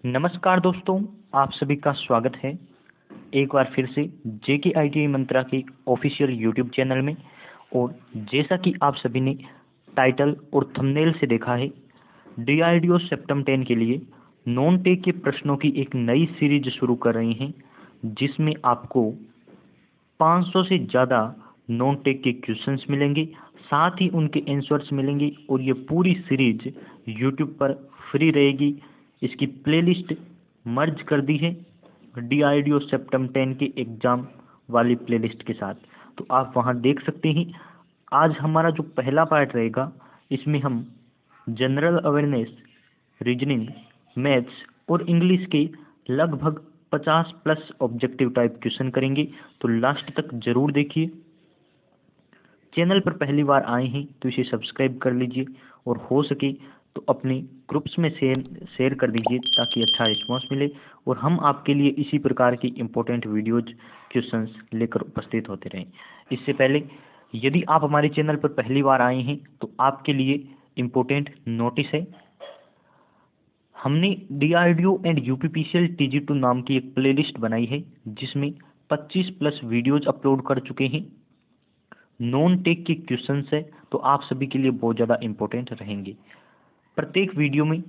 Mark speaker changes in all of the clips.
Speaker 1: नमस्कार दोस्तों, आप सभी का स्वागत है एक बार फिर से जेके आईटीआई मंत्रा के ऑफिशियल यूट्यूब चैनल में। और जैसा कि आप सभी ने टाइटल और थंबनेल से देखा है, डीआरडीओ सेप्टम 10 के लिए नॉन टेक के प्रश्नों की एक नई सीरीज शुरू कर रही हैं, जिसमें आपको 500 से ज़्यादा नॉन टेक के क्वेश्चंस मिलेंगे, साथ ही उनके आंसर्स मिलेंगे। और ये पूरी सीरीज यूट्यूब पर फ्री रहेगी। इसकी प्लेलिस्ट मर्ज कर दी है डीआरडीओ सेप्टम 10 के एग्ज़ाम वाली प्लेलिस्ट के साथ, तो आप वहाँ देख सकते हैं। आज हमारा जो पहला पार्ट रहेगा, इसमें हम जनरल अवेयरनेस, रीजनिंग, मैथ्स और इंग्लिश के लगभग 50 प्लस ऑब्जेक्टिव टाइप क्वेश्चन करेंगे, तो लास्ट तक जरूर देखिए। चैनल पर पहली बार आए हैं तो इसे सब्सक्राइब कर लीजिए और हो सके तो अपने ग्रुप्स में शेयर कर दीजिए ताकि अच्छा रिस्पांस मिले और हम आपके लिए इसी प्रकार की इम्पोर्टेंट वीडियोज क्वेश्चंस लेकर उपस्थित होते रहें। इससे पहले यदि आप हमारे चैनल पर पहली बार आए हैं तो आपके लिए इम्पोर्टेंट नोटिस है। हमने डीआरडीओ एंड यूपीपीसीएल TG2 नाम की एक प्लेलिस्ट बनाई है, जिसमें 25 प्लस वीडियोज अपलोड कर चुके हैं। नॉन टेक के क्वेश्चंस है तो आप सभी के लिए बहुत ज़्यादा इम्पोर्टेंट रहेंगे। प्रत्येक वीडियो में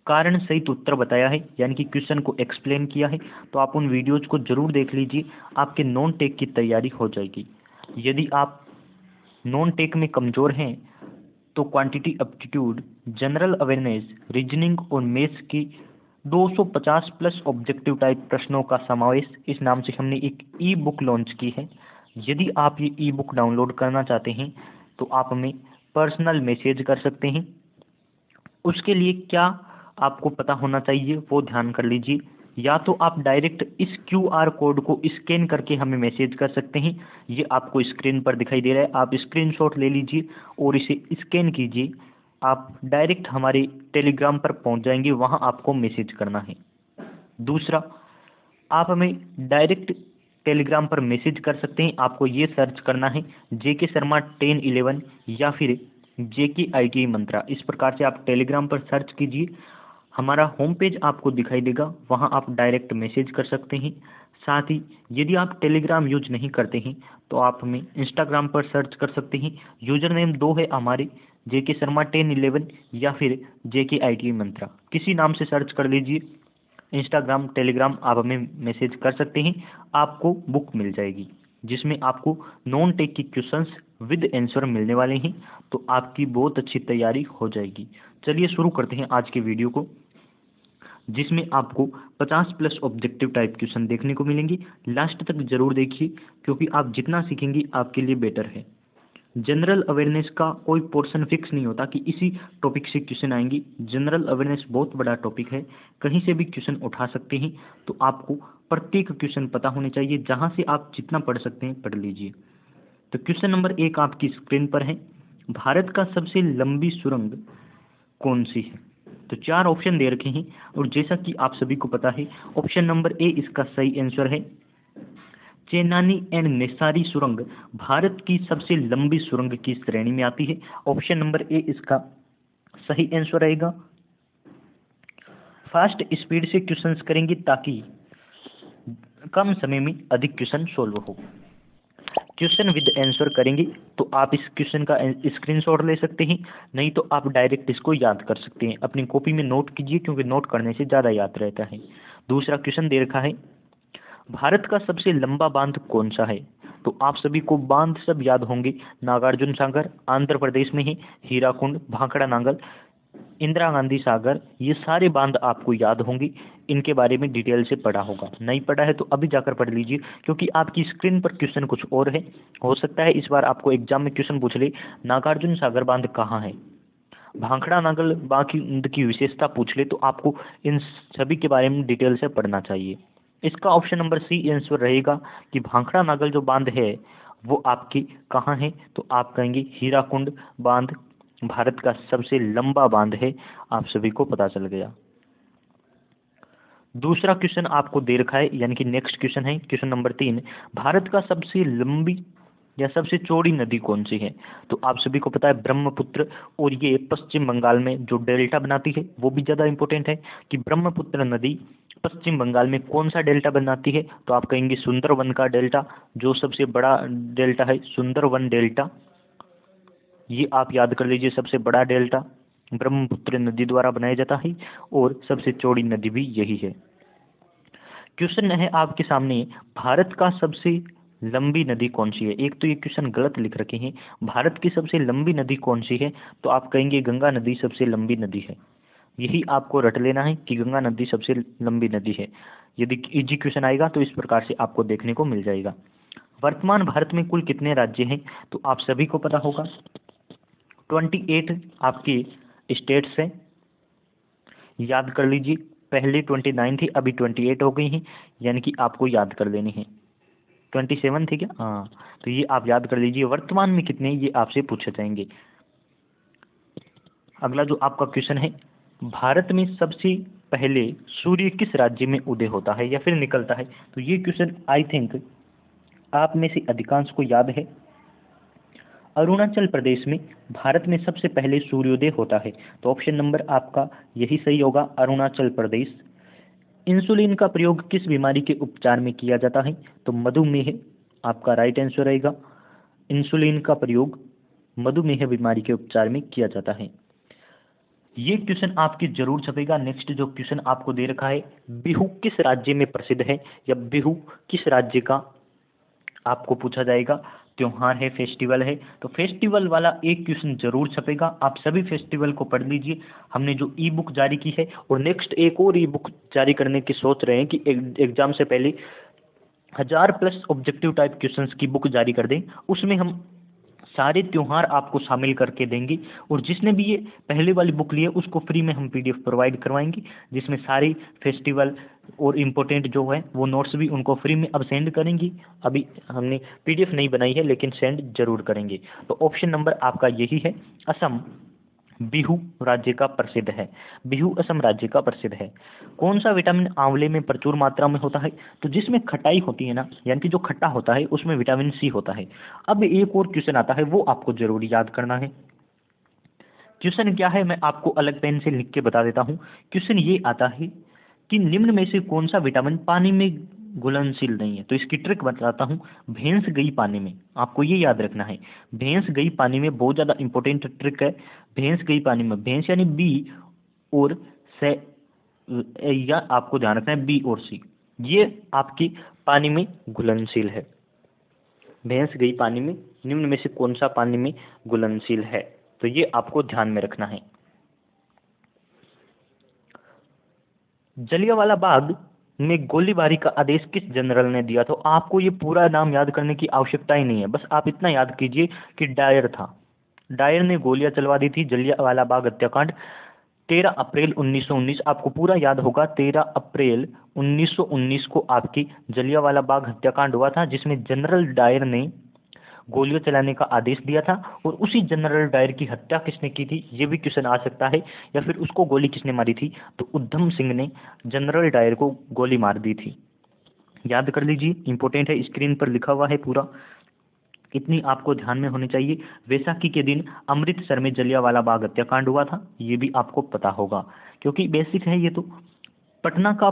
Speaker 1: कारण सहित उत्तर बताया है, यानी कि क्वेश्चन को एक्सप्लेन किया है, तो आप उन वीडियोज को जरूर देख लीजिए, आपके नॉन टेक की तैयारी हो जाएगी। यदि आप नॉन टेक में कमज़ोर हैं तो quantity aptitude, general awareness, reasoning और मैथ्स की 250 प्लस ऑब्जेक्टिव टाइप प्रश्नों का समावेश इस नाम से हमने एक ई बुक लॉन्च की है। यदि आप ये ई बुक डाउनलोड करना चाहते हैं तो आप हमें पर्सनल मैसेज कर सकते हैं। उसके लिए क्या आपको पता होना चाहिए वो ध्यान कर लीजिए। या तो आप डायरेक्ट इस QR कोड को स्कैन करके हमें मैसेज कर सकते हैं, ये आपको स्क्रीन पर दिखाई दे रहा है, आप स्क्रीनशॉट ले लीजिए और इसे स्कैन कीजिए। आप डायरेक्ट हमारे टेलीग्राम पर पहुंच जाएंगे, वहां आपको मैसेज करना है। दूसरा, आप हमें डायरेक्ट टेलीग्राम पर मैसेज कर सकते हैं। आपको ये सर्च करना है जेके शर्मा 1011 या फिर जेके ITI मंत्रा, इस प्रकार से आप टेलीग्राम पर सर्च कीजिए। हमारा होम पेज आपको दिखाई देगा, वहां आप डायरेक्ट मैसेज कर सकते हैं। साथ ही यदि आप टेलीग्राम यूज नहीं करते हैं तो आप हमें इंस्टाग्राम पर सर्च कर सकते हैं। यूजर नेम 2 है हमारे, जेके शर्मा 1011 या फिर जेके ITI मंत्रा, किसी नाम से सर्च कर लीजिए। इंस्टाग्राम, टेलीग्राम आप हमें मैसेज कर सकते हैं, आपको बुक मिल जाएगी जिसमें आपको नॉन टेक की क्वेश्चंस विद आंसर मिलने वाले हैं, तो आपकी बहुत अच्छी तैयारी हो जाएगी। चलिए शुरू करते हैं आज के वीडियो को, जिसमें आपको 50 प्लस ऑब्जेक्टिव टाइप क्वेश्चन देखने को मिलेंगे। लास्ट तक जरूर देखिए, क्योंकि आप जितना सीखेंगे आपके लिए बेटर है। जनरल अवेयरनेस का कोई पोर्शन फिक्स नहीं होता कि इसी टॉपिक से क्वेश्चन आएंगे। जनरल अवेयरनेस बहुत बड़ा टॉपिक है, कहीं से भी क्वेश्चन उठा सकते हैं, तो आपको प्रत्येक क्वेश्चन पता होने चाहिए। जहां से आप जितना पढ़ सकते हैं पढ़ लीजिए। तो क्वेश्चन नंबर 1 आपकी स्क्रीन पर है, भारत का सबसे लंबी सुरंग कौन सी है? तो 4 ऑप्शन दे रखे हैं और जैसा कि आप सभी को पता है, ऑप्शन नंबर ए इसका सही आंसर है। चेनानी एंड नेसारी सुरंग भारत की सबसे लंबी सुरंग की श्रेणी में आती है। ऑप्शन नंबर ए इसका सही आंसर रहेगा। फास्ट स्पीड से क्वेश्चंस करेंगे ताकि कम समय में अधिक क्वेश्चन सोल्व हो। क्वेश्चन विद आंसर करेंगे तो आप इस क्वेश्चन का स्क्रीनशॉट ले सकते हैं, नहीं तो आप डायरेक्ट इसको याद कर सकते हैं। अपनी कॉपी में नोट कीजिए, क्योंकि नोट करने से ज़्यादा याद रहता है। दूसरा क्वेश्चन दे रखा है, भारत का सबसे लंबा बांध कौन सा है? तो आप सभी को बांध सब याद होंगे। नागार्जुन सागर आंध्र प्रदेश में है, हीराकुंड, भाखड़ा नागल, इंदिरा गांधी सागर, ये सारे बांध आपको याद होंगे। इनके बारे में डिटेल से पढ़ा होगा, नहीं पढ़ा है तो अभी जाकर पढ़ लीजिए, क्योंकि आपकी स्क्रीन पर क्वेश्चन कुछ और है। हो सकता है इस बार आपको एग्जाम में क्वेश्चन पूछ ले, नागार्जुन सागर बांध कहाँ है, भाखड़ा नागल बांध की विशेषता पूछ ले, तो आपको इन सभी के बारे में डिटेल से पढ़ना चाहिए। इसका ऑप्शन नंबर सी आंसर रहेगा कि भाखड़ा नागल जो बांध है वो आपकी कहाँ है, तो आप कहेंगे हीराकुंड बांध भारत का सबसे लंबा बांध है। आप सभी को पता चल गया। दूसरा क्वेश्चन आपको दे रखा है, यानी कि नेक्स्ट क्वेश्चन है क्वेश्चन नंबर 3, भारत का सबसे लंबी या सबसे चौड़ी नदी कौन सी है? तो आप सभी को पता है ब्रह्मपुत्र, और ये पश्चिम बंगाल में जो डेल्टा बनाती है वो भी ज़्यादा इंपॉर्टेंट है कि ब्रह्मपुत्र नदी पश्चिम बंगाल में कौन सा डेल्टा बनाती है? तो आप कहेंगे सुंदरवन का डेल्टा, जो सबसे बड़ा डेल्टा है सुंदरवन डेल्टा, ये आप याद कर लीजिए। सबसे बड़ा डेल्टा ब्रह्मपुत्र नदी द्वारा बनाया जाता है और सबसे चौड़ी नदी भी यही है। क्वेश्चन है आपके सामने, भारत का सबसे लंबी नदी कौन सी है? एक तो ये क्वेश्चन गलत लिख रखे हैं, भारत की सबसे लंबी नदी कौन सी है? तो आप कहेंगे गंगा नदी सबसे लंबी नदी है। यही आपको रट लेना है कि गंगा नदी सबसे लंबी नदी है। यदि इजी क्वेश्चन आएगा तो इस प्रकार से आपको देखने को मिल जाएगा। वर्तमान भारत में कुल कितने राज्य हैं? तो आप सभी को पता होगा 28 आपके स्टेट्स हैं, याद कर लीजिए। पहले 29 थी, अभी 28 हो गई हैं, यानी कि आपको याद कर लेनी है। 27 थी क्या? हाँ, तो ये आप याद कर लीजिए। वर्तमान में कितने, ये आपसे पूछे जाएंगे। अगला जो आपका क्वेश्चन है, भारत में सबसे पहले सूर्य किस राज्य में उदय होता है या फिर निकलता है? तो ये क्वेश्चन आई थिंक आप में से अधिकांश को याद है। अरुणाचल प्रदेश में भारत में सबसे पहले सूर्योदय होता है। तो ऑप्शन नंबर आपका यही सही होगा, अरुणाचल प्रदेश। इंसुलिन का प्रयोग किस बीमारी के उपचार में किया जाता है? तो मधुमेह आपका राइट आंसर रहेगा। इंसुलिन का प्रयोग मधुमेह बीमारी के उपचार में किया जाता है। ये क्वेश्चन आपके जरूर छपेगा। नेक्स्ट जो क्वेश्चन आपको दे रखा है, बिहू किस राज्य में प्रसिद्ध है, या बिहू किस राज्य का आपको पूछा जाएगा। त्योहार है, फेस्टिवल है, तो फेस्टिवल वाला एक क्वेश्चन जरूर छपेगा। आप सभी फेस्टिवल को पढ़ लीजिए। हमने जो ई बुक जारी की है और नेक्स्ट एक और ई बुक जारी करने की सोच रहे हैं कि एग्जाम से पहले 1000+ ऑब्जेक्टिव टाइप क्वेश्चंस की बुक जारी कर दें। उसमें हम सारे त्योहार आपको शामिल करके देंगे, और जिसने भी ये पहले वाली बुक ली है उसको फ्री में हम पीडीएफ प्रोवाइड करवाएंगे, जिसमें सारी फेस्टिवल और इम्पोर्टेंट जो है वो नोट्स भी उनको फ्री में अब सेंड करेंगे। अभी हमने पीडीएफ नहीं बनाई है लेकिन सेंड जरूर करेंगे। तो ऑप्शन नंबर आपका यही है, असम बिहू राज्य का प्रसिद्ध है। बिहू असम राज्य का प्रसिद्ध है। कौन सा विटामिन आंवले में प्रचुर मात्रा में होता है? तो जिसमें खटाई होती है ना, यानी कि जो खट्टा होता है उसमें विटामिन सी होता है। अब एक और क्वेश्चन आता है, वो आपको जरूर याद करना है। क्वेश्चन क्या है मैं आपको अलग पेन से लिख के बता देता हूँ। क्वेश्चन ये आता है कि निम्न में से कौन सा विटामिन पानी में घुलनशील नहीं है? तो इसकी ट्रिक बताता हूँ। भैंस गई पानी में, आपको ये याद रखना है। भैंस गई पानी में बहुत ज़्यादा इंपॉर्टेंट ट्रिक है। भैंस गई पानी में, भैंस यानी बी और से, या आपको ध्यान रखना है बी और सी, ये आपकी पानी में घुलनशील है। भैंस गई पानी में, निम्न में से कौन सा पानी में घुलनशील है? तो ये आपको ध्यान में रखना है। जलियांवाला बाग में गोलीबारी का आदेश किस जनरल ने दिया? तो आपको ये पूरा नाम याद करने की आवश्यकता ही नहीं है, बस आप इतना याद कीजिए कि डायर था। डायर ने गोलियां चलवा दी थी जलियांवाला बाग हत्याकांड 13 अप्रैल 1919। आपको पूरा याद होगा, 13 अप्रैल 1919 को आपकी जलियांवाला बाग हत्याकांड हुआ था, जिसमें जनरल डायर ने गोलियां चलाने का आदेश दिया था। और उसी जनरल डायर की हत्या किसने की थी, ये भी क्वेश्चन आ सकता है। या फिर उसको गोली किसने मारी थी? तो उधम सिंह ने जनरल डायर को गोली मार दी थी। याद कर लीजिए, इंपॉर्टेंट है, स्क्रीन पर लिखा हुआ है पूरा, कितनी आपको ध्यान में होनी चाहिए। वैसाखी के दिन अमृतसर में जलियांवाला बाग हत्याकांड हुआ था, ये भी आपको पता होगा क्योंकि बेसिक है ये तो। पटना का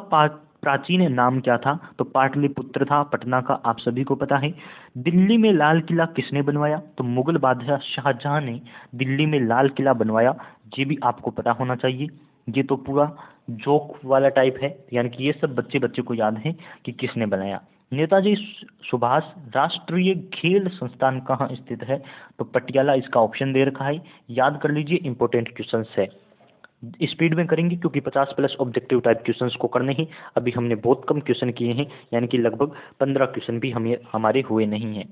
Speaker 1: प्राचीन नाम क्या था? तो पाटलिपुत्र था पटना का, आप सभी को पता है। दिल्ली में लाल किला किसने बनवाया? तो मुगल बादशाह शाहजहां ने दिल्ली में लाल किला बनवाया, ये भी आपको पता होना चाहिए। ये तो पूरा जोक वाला टाइप है, यानी कि ये सब बच्चे बच्चे को याद है कि किसने बनाया। नेताजी सुभाष राष्ट्रीय खेल संस्थान कहाँ स्थित है? तो पटियाला इसका ऑप्शन दे रखा है, याद कर लीजिए, इंपॉर्टेंट क्वेश्चन है। स्पीड में करेंगे क्योंकि 50+ ऑब्जेक्टिव टाइप क्वेश्चंस को करने ही। अभी हमने बहुत कम क्वेश्चन किए हैं, यानी कि लगभग 15 क्वेश्चन भी हमारे हुए नहीं हैं।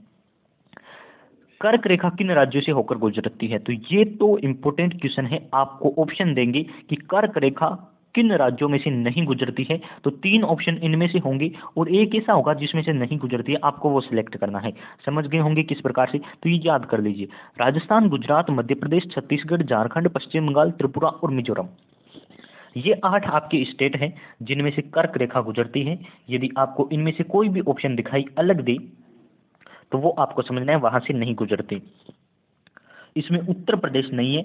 Speaker 1: कर्क रेखा किन राज्यों से होकर गुजरती है? तो ये तो इंपॉर्टेंट क्वेश्चन है। आपको ऑप्शन देंगे कि कर्क रेखा किन राज्यों में से नहीं गुजरती है, तो 3 ऑप्शन इनमें से होंगे और एक ऐसा होगा जिसमें से नहीं गुजरती है, आपको वो सिलेक्ट करना है। समझ गए होंगे किस प्रकार से? तो ये याद कर लीजिए, राजस्थान, गुजरात, मध्य प्रदेश, छत्तीसगढ़, झारखंड, पश्चिम बंगाल, त्रिपुरा और मिजोरम। ये 8 आपके स्टेट हैं जिनमें से कर्क रेखा गुजरती है। यदि आपको इनमें से कोई भी ऑप्शन दिखाई अलग दे तो वो आपको समझना है, वहाँ से नहीं गुजरती। इसमें उत्तर प्रदेश नहीं है,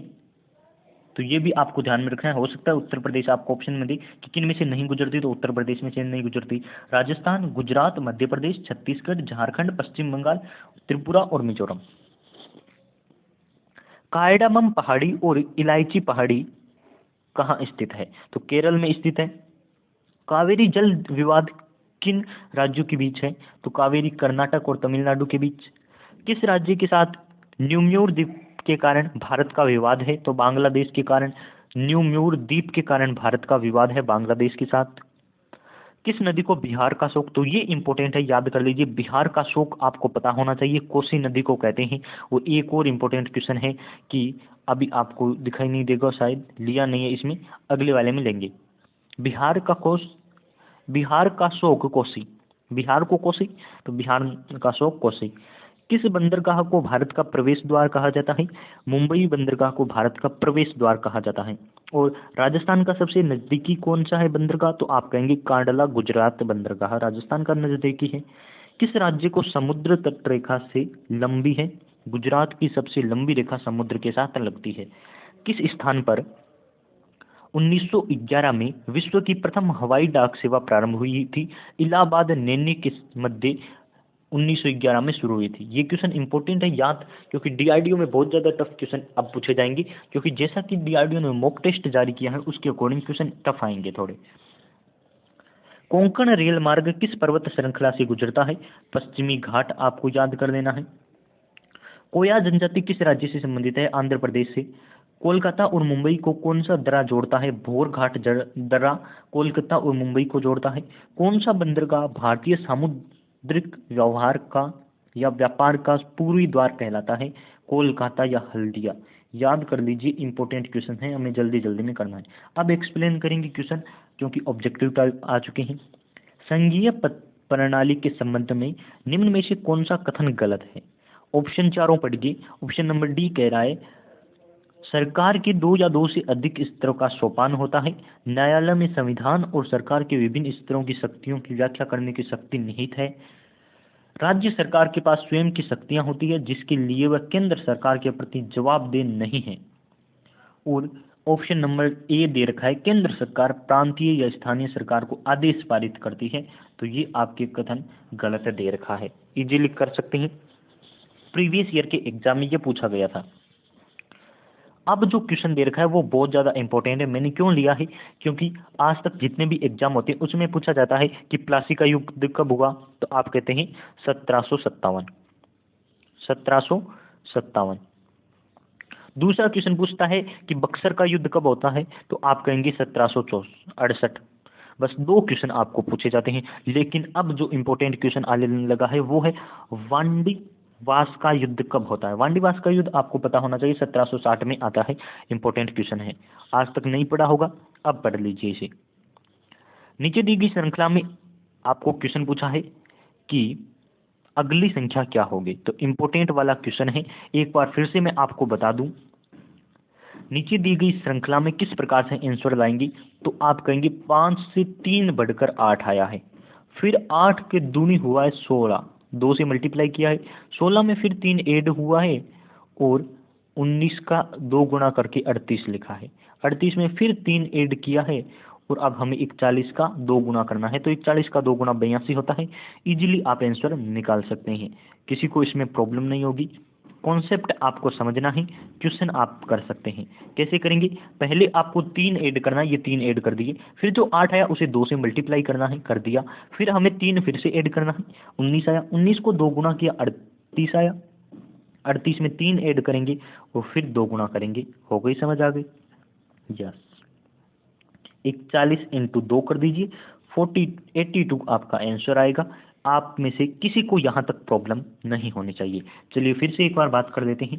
Speaker 1: तो ये भी आपको ध्यान में रखना है। हो सकता है उत्तर प्रदेश आपको ऑप्शन में दे कि किन में से नहीं गुजरती, तो उत्तर प्रदेश में से नहीं गुजरती। राजस्थान, गुजरात, मध्य प्रदेश, छत्तीसगढ़, झारखंड, पश्चिम बंगाल, त्रिपुरा और मिजोरम। कार्डामम पहाड़ी और इलायची पहाड़ी कहाँ स्थित है? तो केरल में स्थित है। कावेरी जल विवाद किन राज्यों के बीच है? तो कावेरी कर्नाटक और तमिलनाडु के बीच। किस राज्य के साथ न्यूम्यूर द्वीप के कारण भारत का विवाद है? तो बांग्लादेश के कारण। न्यूम्यूर द्वीप के कारण भारत का विवाद है बांग्लादेश के साथ। किस नदी को बिहार का शोक? तो ये इंपॉर्टेंट है, याद कर लीजिए, बिहार का शोक आपको पता होना चाहिए, कोसी नदी को कहते हैं। वो एक और इम्पोर्टेंट क्वेश्चन है कि अभी आपको दिखाई नहीं देगा, शायद लिया नहीं है इसमें, अगले वाले में लेंगे। बिहार का कोस, बिहार का शोक कोसी, बिहार को कोसी, तो बिहार का शोक कोसी। किस बंदरगाह को भारत का प्रवेश द्वार कहा जाता है? मुंबई बंदरगाह को भारत का प्रवेश द्वार कहा जाता है। और राजस्थान का सबसे नजदीकी कौन सा है बंदरगाह? तो आप कहेंगे कांडला गुजरात बंदरगाह राजस्थान का नजदीकी है। किस राज्य को समुद्र तट रेखा से लंबी है? गुजरात की सबसे लंबी रेखा समुद्र के साथ लगती है। किस स्थान पर 1911 में विश्व की प्रथम हवाई डाक सेवा प्रारंभ हुई थी? इलाहाबाद नैनी के मध्य 1911 में शुरू हुई थी। ये क्वेश्चन इंपॉर्टेंट है, याद, क्योंकि डीआरडीओ में बहुत ज़्यादा टफ क्वेश्चन अब पूछे जाएंगे, क्योंकि जैसा कि डीआरडीओ ने मॉक टेस्ट जारी किया है उसके अकॉर्डिंग क्वेश्चन टफ आएंगे थोड़े। कोंकण रेल मार्ग किस पर्वत श्रृंखला से गुजरता है? पश्चिमी घाट आपको याद कर लेना है। कोया जनजाति किस राज्य से संबंधित है? आंध्र प्रदेश से। कोलकाता और मुंबई को कौन सा दर्रा जोड़ता है? भोर घाट दर्रा कोलकाता और मुंबई को जोड़ता है। कौन सा बंदरगाह भारतीय सामुद्रिक व्यवहार का या व्यापार का पूर्वी द्वार कहलाता है? कोलकाता या हल्दिया। याद कर लीजिए, इंपॉर्टेंट क्वेश्चन है, हमें जल्दी जल्दी में करना है। अब एक्सप्लेन करेंगे क्वेश्चन, क्योंकि ऑब्जेक्टिव टाइप आ चुके हैं। संघीय प्रणाली के संबंध में निम्न में से कौन सा कथन गलत है? ऑप्शन चारों पढ़िए। ऑप्शन नंबर डी कह रहा है सरकार के दो या दो से अधिक स्तरों का सोपान होता है। न्यायालय में संविधान और सरकार के विभिन्न स्तरों की शक्तियों की व्याख्या करने की शक्ति निहित है। राज्य सरकार के पास स्वयं की शक्तियां होती है जिसके लिए वह केंद्र सरकार के प्रति जवाबदेह नहीं है। और ऑप्शन नंबर ए दे रखा है केंद्र सरकार प्रांतीय या स्थानीय सरकार को आदेश पारित करती है। तो ये आपके कथन गलत दे रखा है, इजीली कर सकते हैं, प्रीवियस ईयर के एग्जाम में ये पूछा गया था। अब जो क्वेश्चन दे रखा है वो बहुत ज़्यादा इंपॉर्टेंट है। मैंने क्यों लिया है? क्योंकि आज तक जितने भी एग्जाम होते हैं उसमें पूछा जाता है कि प्लासी का युद्ध कब हुआ, तो आप कहते हैं 1757। 1757। दूसरा क्वेश्चन पूछता है कि बक्सर का युद्ध कब होता है, तो आप कहेंगे 1768। बस दो क्वेश्चन आपको पूछे जाते हैं। लेकिन अब जो इंपॉर्टेंट क्वेश्चन आने लगा है वो है वांडीवास का युद्ध कब होता है। वांडीवास का युद्ध आपको पता होना चाहिए, 1760 में आता है। इंपॉर्टेंट क्वेश्चन है, आज तक नहीं पढ़ा होगा, अब पढ़ लीजिए इसे। नीचे दी गई श्रृंखला में आपको क्वेश्चन पूछा है कि अगली संख्या क्या होगी, तो इंपॉर्टेंट वाला क्वेश्चन है, एक बार फिर से मैं आपको बता दूं। नीचे दी गई श्रृंखला में किस प्रकार से आंसर लाएंगे, तो आप कहेंगे 5 से 3 बढ़कर 8 आया है, फिर 8 के दूनी हुआ है 16, 2 से मल्टीप्लाई किया है, 16 में फिर 3 ऐड हुआ है और 19 का 2 गुणा करके 38 लिखा है, 38 में फिर 3 ऐड किया है और अब हमें 41 का 2 गुना करना है, तो 41 का 2 गुना 82 होता है। इजीली आप आंसर निकाल सकते हैं, किसी को इसमें प्रॉब्लम नहीं होगी। कॉन्सेप्ट आपको समझना है, क्वेश्चन आप कर सकते हैं। कैसे करेंगे? पहले आपको 3 ऐड करना है, ये 3 ऐड कर दिए, फिर जो 8 आया उसे 2 से मल्टीप्लाई करना है, कर दिया, फिर हमें 3 फिर से ऐड करना है, 19 आया, 19 को 2 गुना किया 38 आया, 38 में 3 ऐड करेंगे और फिर 2 गुना करेंगे, हो गई, समझ आ गई? यस। 41 इंटू 2 कर दीजिए, 82 आपका आंसर आएगा। आप में से किसी को यहाँ तक प्रॉब्लम नहीं होनी चाहिए। चलिए फिर से एक बार बात कर लेते हैं।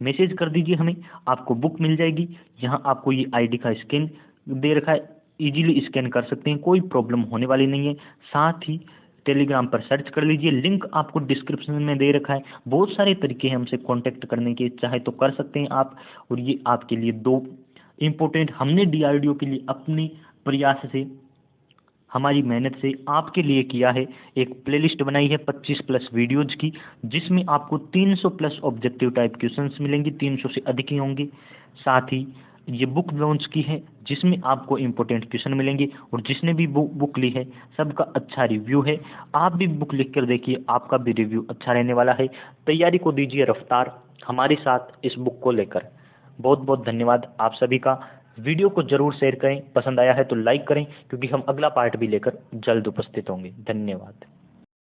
Speaker 1: मैसेज कर दीजिए हमें, आपको बुक मिल जाएगी, यहाँ आपको ये आईडी का स्कैन दे रखा है, इजीली स्कैन कर सकते हैं, कोई प्रॉब्लम होने वाली नहीं है। साथ ही टेलीग्राम पर सर्च कर लीजिए, लिंक आपको डिस्क्रिप्शन में दे रखा है। बहुत सारे तरीके हैं हमसे कांटेक्ट करने के, चाहे तो कर सकते हैं आप। और ये आपके लिए 2 इम्पोर्टेंट, हमने डीआरडीओ के लिए अपनी प्रयास से हमारी मेहनत से आपके लिए किया है। एक प्लेलिस्ट बनाई है 25+ वीडियोज़ की, जिसमें आपको 300+ ऑब्जेक्टिव टाइप क्वेश्चंस मिलेंगे, 300 से अधिक ही होंगे। साथ ही ये बुक लॉन्च की है, जिसमें आपको इम्पोर्टेंट क्वेश्चन मिलेंगे, और जिसने भी बुक ली है सबका अच्छा रिव्यू है। आप भी बुक लिख कर देखिए, आपका भी रिव्यू अच्छा रहने वाला है। तैयारी को दीजिए रफ्तार हमारे साथ इस बुक को लेकर। बहुत बहुत धन्यवाद आप सभी का। वीडियो को ज़रूर शेयर करें, पसंद आया है तो लाइक करें, क्योंकि हम अगला पार्ट भी लेकर जल्द उपस्थित होंगे। धन्यवाद।